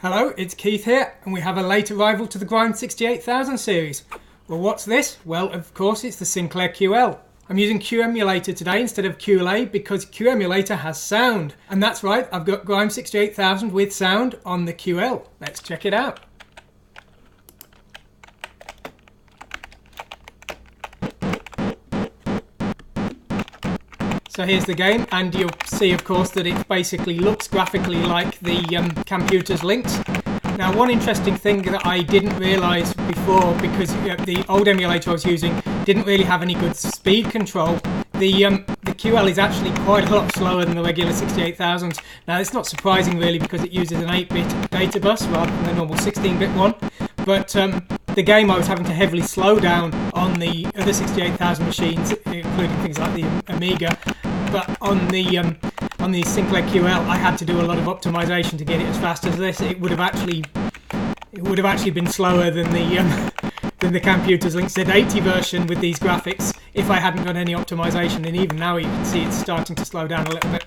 Hello, it's Keith here, and we have a late arrival to the Grime 68000 series. Well, what's this? Well, of course, it's the Sinclair QL. I'm using QEmulator today instead of QLA because QEmulator has sound. And that's right, I've got Grime 68000 with sound on the QL. Let's check it out. So here's the game, and you'll see, of course, that it basically looks graphically like the computer's links. Now, one interesting thing that I didn't realise before, because the old emulator I was using didn't really have any good speed control, the QL is actually quite a lot slower than the regular 68000s. Now, it's not surprising really because it uses an 8-bit data bus rather than the normal 16-bit one, but the game I was having to heavily slow down on the other 68000 machines, including things like the Amiga, but on the Sinclair QL I had to do a lot of optimization to get it as fast as this. It would have actually been slower than the computer's Link Z80 version with these graphics if I hadn't done any optimization, and even now you can see it's starting to slow down a little bit.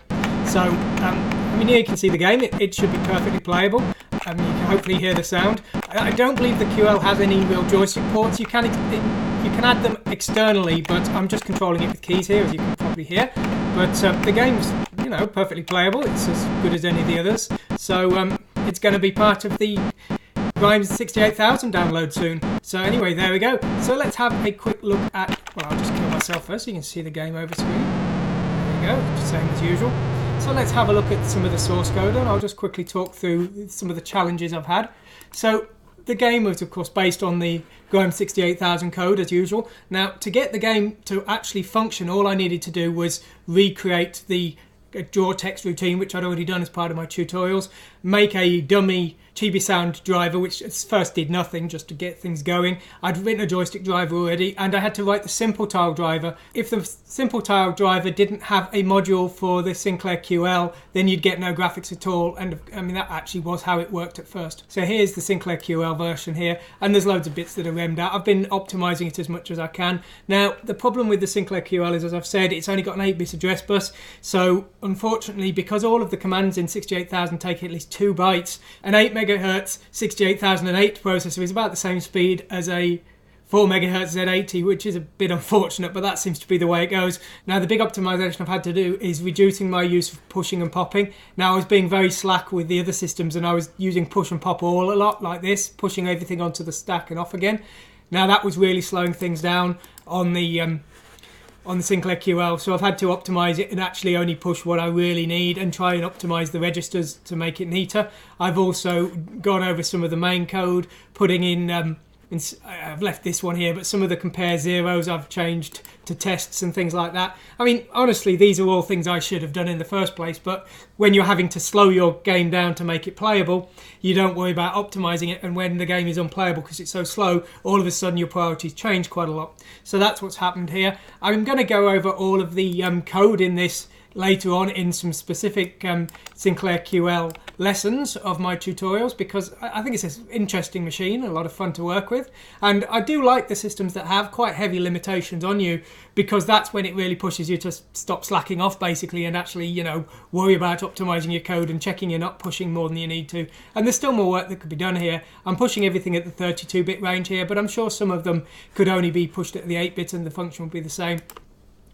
So I mean, here you can see the game. It should be perfectly playable. You can hopefully hear the sound. I don't believe the QL has any real joystick ports. You can add them externally, but I'm just controlling it with keys here, as you can probably hear. But the game's, perfectly playable. It's as good as any of the others. So it's going to be part of the Grime 68000 download soon. So anyway, there we go. So let's have a quick look at... Well, I'll just kill myself first so you can see the game over screen. There we go, same as usual. So let's have a look at some of the source code, and I'll just quickly talk through some of the challenges I've had. So the game was, of course, based on the Grime 68000 code, as usual. Now, to get the game to actually function, all I needed to do was recreate the draw text routine, which I'd already done as part of my tutorials, make a dummy chibi sound driver, which at first did nothing, just to get things going. I'd written a joystick driver already, and I had to write the simple tile driver. If the simple tile driver didn't have a module for the Sinclair QL, then you'd get no graphics at all, and I mean, that actually was how it worked at first. So here's the Sinclair QL version here, and there's loads of bits that are remmed out. I've been optimizing it as much as I can. Now, the problem with the Sinclair QL is, as I've said, it's only got an 8-bit address bus, so unfortunately, because all of the commands in 68000 take at least 2 bytes, an 8 megahertz 68008 processor is about the same speed as a 4 megahertz Z80, which is a bit unfortunate, but that seems to be the way it goes. Now, the big optimization I've had to do is reducing my use of pushing and popping. Now, I was being very slack with the other systems, and I was using push and pop all a lot, like this, pushing everything onto the stack and off again. Now, that was really slowing things down on the Sinclair QL, so I've had to optimize it and actually only push what I really need and try and optimize the registers to make it neater. I've also gone over some of the main code, putting in I've left this one here, but some of the compare zeros I've changed to tests and things like that. I mean, honestly, these are all things I should have done in the first place, but when you're having to slow your game down to make it playable, you don't worry about optimizing it, and when the game is unplayable because it's so slow, all of a sudden your priorities change quite a lot. So that's what's happened here. I'm going to go over all of the code in this later on in some specific Sinclair QL lessons of my tutorials, because I think it's an interesting machine, a lot of fun to work with, and I do like the systems that have quite heavy limitations on you, because that's when it really pushes you to stop slacking off basically and actually, worry about optimizing your code and checking you're not pushing more than you need to. And there's still more work that could be done here. I'm pushing everything at the 32-bit range here, but I'm sure some of them could only be pushed at the 8-bit and the function would be the same.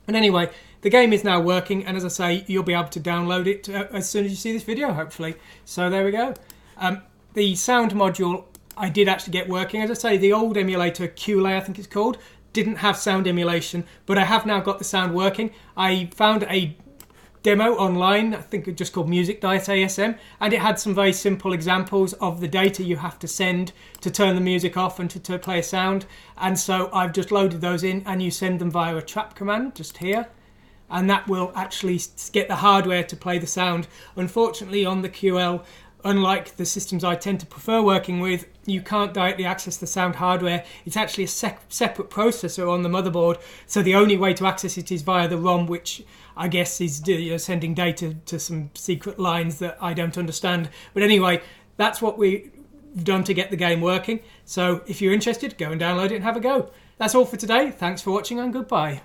And anyway, the game is now working, and as I say, you'll be able to download it as soon as you see this video, hopefully. So there we go. The sound module I did actually get working. As I say, the old emulator, QLA I think it's called, didn't have sound emulation, but I have now got the sound working. I found a demo online, I think it's just called music.asm, and it had some very simple examples of the data you have to send to turn the music off and to play a sound. And so I've just loaded those in, and you send them via a trap command just here, and that will actually get the hardware to play the sound. Unfortunately, on the QL, unlike the systems I tend to prefer working with, you can't directly access the sound hardware. It's actually a separate processor on the motherboard, so the only way to access it is via the ROM, which I guess is sending data to some secret lines that I don't understand. But anyway, that's what we've done to get the game working. So if you're interested, go and download it and have a go. That's all for today. Thanks for watching, and goodbye.